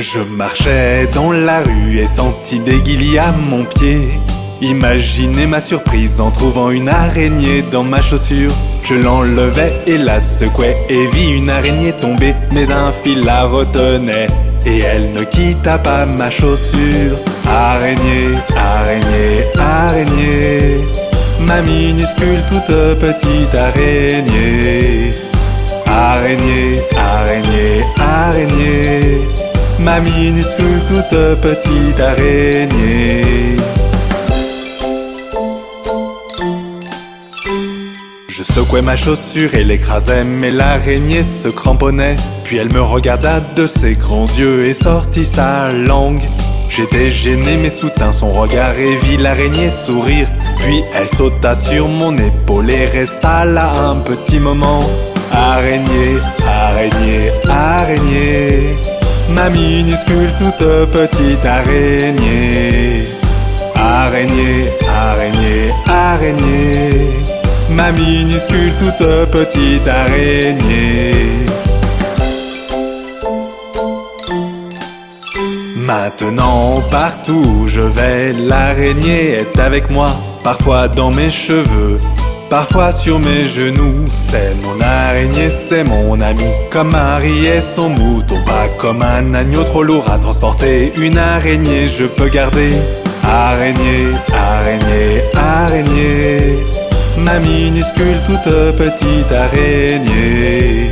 Je marchais dans la rue et sentis des guillis à mon pied. Imaginez ma surprise en trouvant une araignée dans ma chaussure. Je l'enlevais et la secouais et vis une araignée tomber. Mais un fil la retenait et elle ne quitta pas ma chaussure. Araignée, araignée, araignée, ma minuscule toute petite araignée. Araignée, araignée, araignée, ma minuscule toute petite araignée. Je secouais ma chaussure et l'écrasais, mais l'araignée se cramponnait. Puis elle me regarda de ses grands yeux et sortit sa langue. J'étais gêné mais soutint son regard et vis l'araignée sourire. Puis elle sauta sur mon épaule et resta là un petit moment. Araignée, araignée, araignée, ma minuscule toute petite araignée. Araignée, araignée, araignée, ma minuscule toute petite araignée. Maintenant, partout où je vais, l'araignée est avec moi. Parfois dans mes cheveux, parfois sur mes genoux. C'est mon araignée, c'est mon ami. Comme Marie et son mouton, pas comme un agneau trop lourd à transporter. Une araignée je peux garder. Araignée, araignée, araignée, ma minuscule toute petite araignée.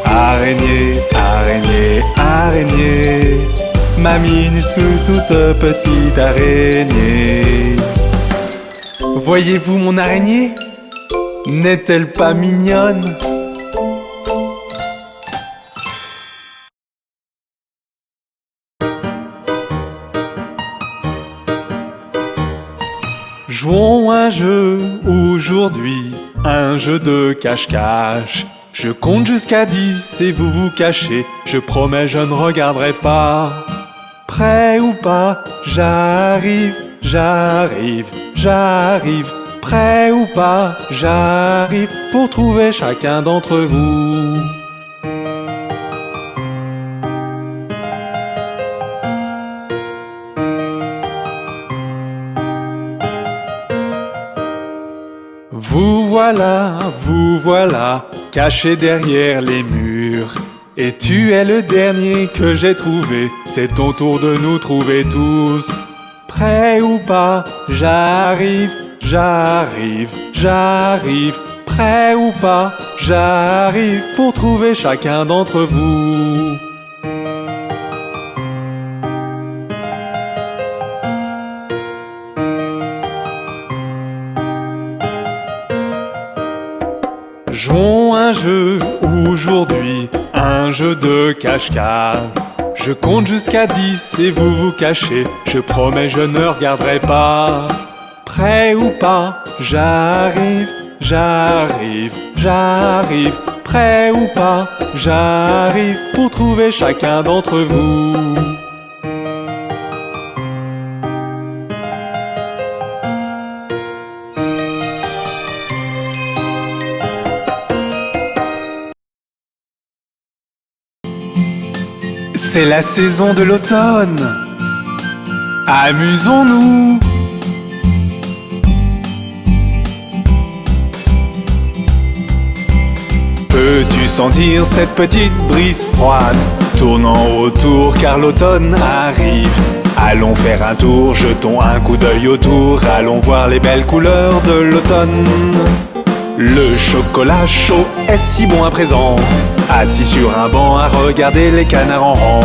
Araignée, araignée, araignée, ma minuscule toute petite araignée. Voyez-vous mon araignée? N'est-elle pas mignonne? Jouons un jeu aujourd'hui, un jeu de cache-cache. Je compte jusqu'à 10 et vous vous cachez. Je promets je ne regarderai pas. Prêt ou pas, j'arrive, j'arrive, j'arrive. Prêt ou pas, j'arrive pour trouver chacun d'entre vous. Vous voilà, caché derrière les murs. Et tu es le dernier que j'ai trouvé. C'est ton tour de nous trouver tous. Prêt ou pas, j'arrive, j'arrive, j'arrive. Prêt ou pas, j'arrive pour trouver chacun d'entre vous. Jouons un jeu aujourd'hui, un jeu de cache-cache. Je compte jusqu'à 10 et vous vous cachez. Je promets je ne regarderai pas. Prêt ou pas, j'arrive, j'arrive, j'arrive. Prêt ou pas, j'arrive pour trouver chacun d'entre vous. C'est la saison de l'automne. Amusons-nous. Peux-tu sentir cette petite brise froide tournant autour car l'automne arrive? Allons faire un tour, jetons un coup d'œil autour. Allons voir les belles couleurs de l'automne. Le chocolat chaud est si bon à présent. Assis sur un banc à regarder les canards en rang.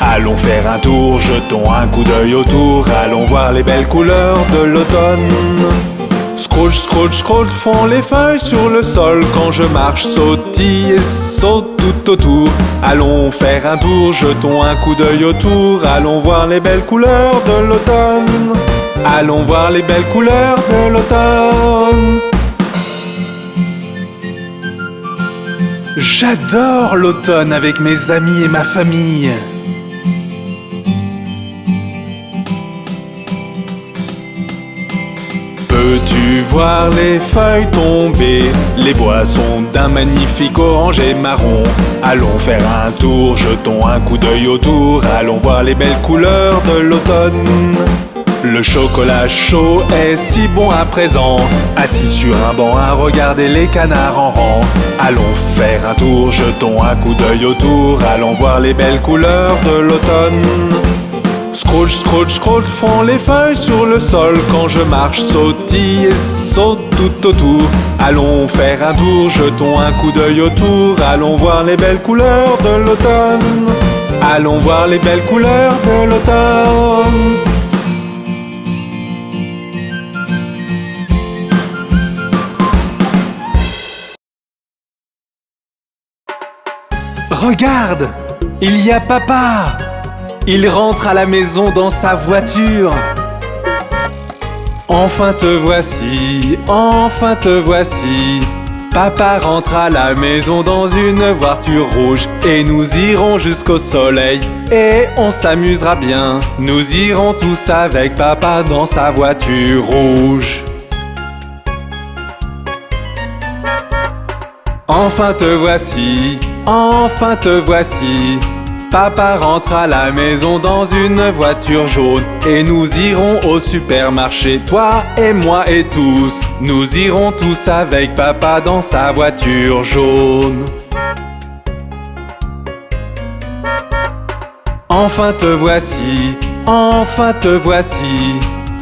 Allons faire un tour, jetons un coup d'œil autour. Allons voir les belles couleurs de l'automne. Scrooge, Scrooge, Scrooge font les feuilles sur le sol. Quand je marche, sautille et saute tout autour. Allons faire un tour, jetons un coup d'œil autour. Allons voir les belles couleurs de l'automne. Allons voir les belles couleurs de l'automne. J'adore l'automne avec mes amis et ma famille. Veux-tu voir les feuilles tomber, les bois sont d'un magnifique orange et marron. Allons faire un tour, jetons un coup d'œil autour, allons voir les belles couleurs de l'automne. Le chocolat chaud est si bon à présent, assis sur un banc à regarder les canards en rang. Allons faire un tour, jetons un coup d'œil autour, allons voir les belles couleurs de l'automne. Scrooge, Scrooge, Scrooge font les feuilles sur le sol quand je marche, sautille et saute tout autour. Allons faire un tour, jetons un coup d'œil autour, allons voir les belles couleurs de l'automne. Allons voir les belles couleurs de l'automne. Regarde, il y a papa. Il rentre à la maison dans sa voiture. Enfin te voici, enfin te voici. Papa rentre à la maison dans une voiture rouge. Et nous irons jusqu'au soleil et on s'amusera bien. Nous irons tous avec papa dans sa voiture rouge. Enfin te voici, enfin te voici. Papa rentre à la maison dans une voiture jaune. Et nous irons au supermarché, toi et moi et tous. Nous irons tous avec papa dans sa voiture jaune. Enfin te voici, enfin te voici.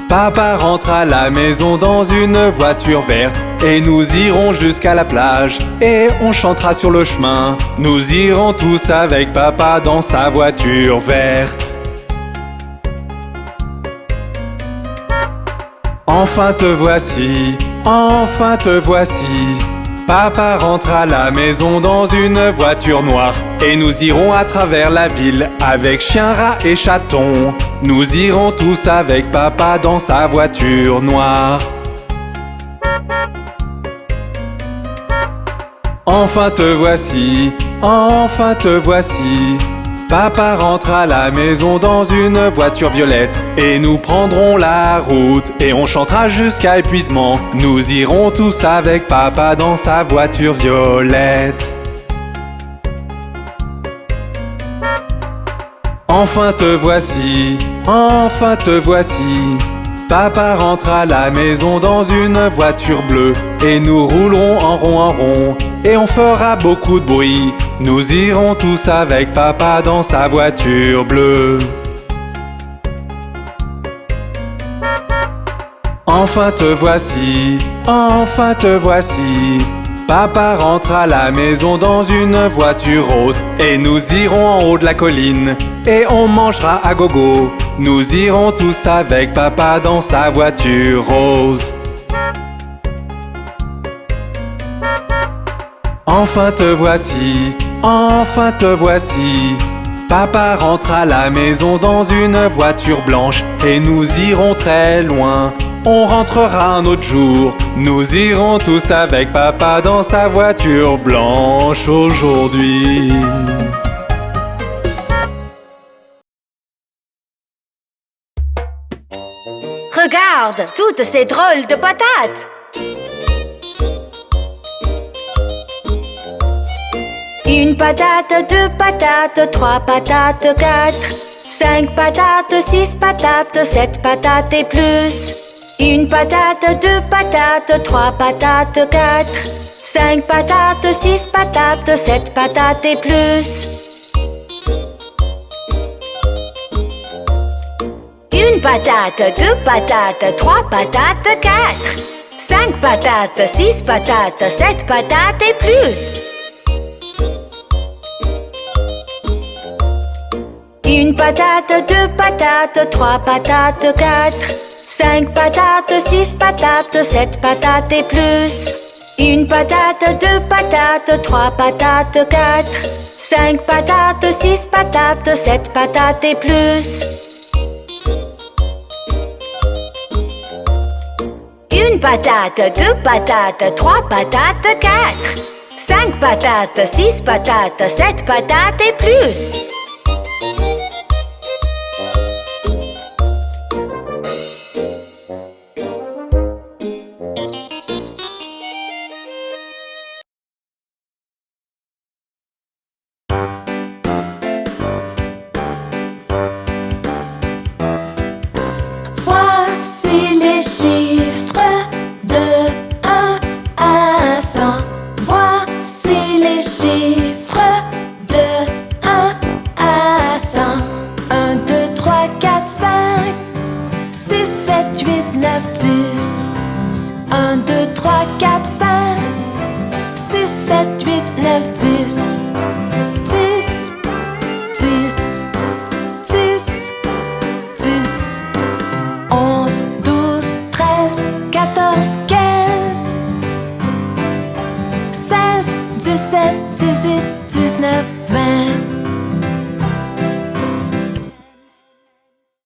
Papa rentre à la maison dans une voiture verte. Et nous irons jusqu'à la plage et on chantera sur le chemin. Nous irons tous avec papa dans sa voiture verte. Enfin te voici, enfin te voici. Papa rentre à la maison dans une voiture noire. Et nous irons à travers la ville avec chien, rat et chaton. Nous irons tous avec papa dans sa voiture noire. Enfin te voici, enfin te voici. Papa rentre à la maison dans une voiture violette. Et nous prendrons la route et on chantera jusqu'à épuisement. Nous irons tous avec papa dans sa voiture violette. Enfin te voici, enfin te voici. Papa rentre à la maison dans une voiture bleue. Et nous roulerons en rond et on fera beaucoup de bruit. Nous irons tous avec papa dans sa voiture bleue. Enfin te voici, enfin te voici. Papa rentre à la maison dans une voiture rose. Et nous irons en haut de la colline et on mangera à gogo. Nous irons tous avec papa dans sa voiture rose. Enfin te voici, enfin te voici. Papa rentre à la maison dans une voiture blanche. Et nous irons très loin, on rentrera un autre jour. Nous irons tous avec papa dans sa voiture blanche aujourd'hui. Regarde, toutes ces drôles de patates. Une patate, deux patates, trois patates, quatre, cinq patates, six patates, sept patates et plus. Une patate, deux patates, trois patates, quatre, cinq patates, six patates, sept patates et plus. Une patate, deux patates, trois patates, quatre, cinq patates, six patates, sept patates et plus. Une patate, deux patates, trois patates, quatre, cinq patates, six patates, sept patates et plus. Une patate, deux patates, trois patates, quatre, cinq patates, six patates, sept patates et plus. Une patate, deux patates, trois patates, quatre, cinq patates, six patates, sept patates et plus. les chiffres de 1 à 100. Voici les chiffres de 1 à 100. 1, 2, 3, 4, 5, 6, 7, 8, 9, 10. 1, 2, 3, 4, 5, 6, 7, 8, 9, 10. 10, 10, 10, 10. 11, 12, 13, 14, 15, 16, 17, 18, 19, 20.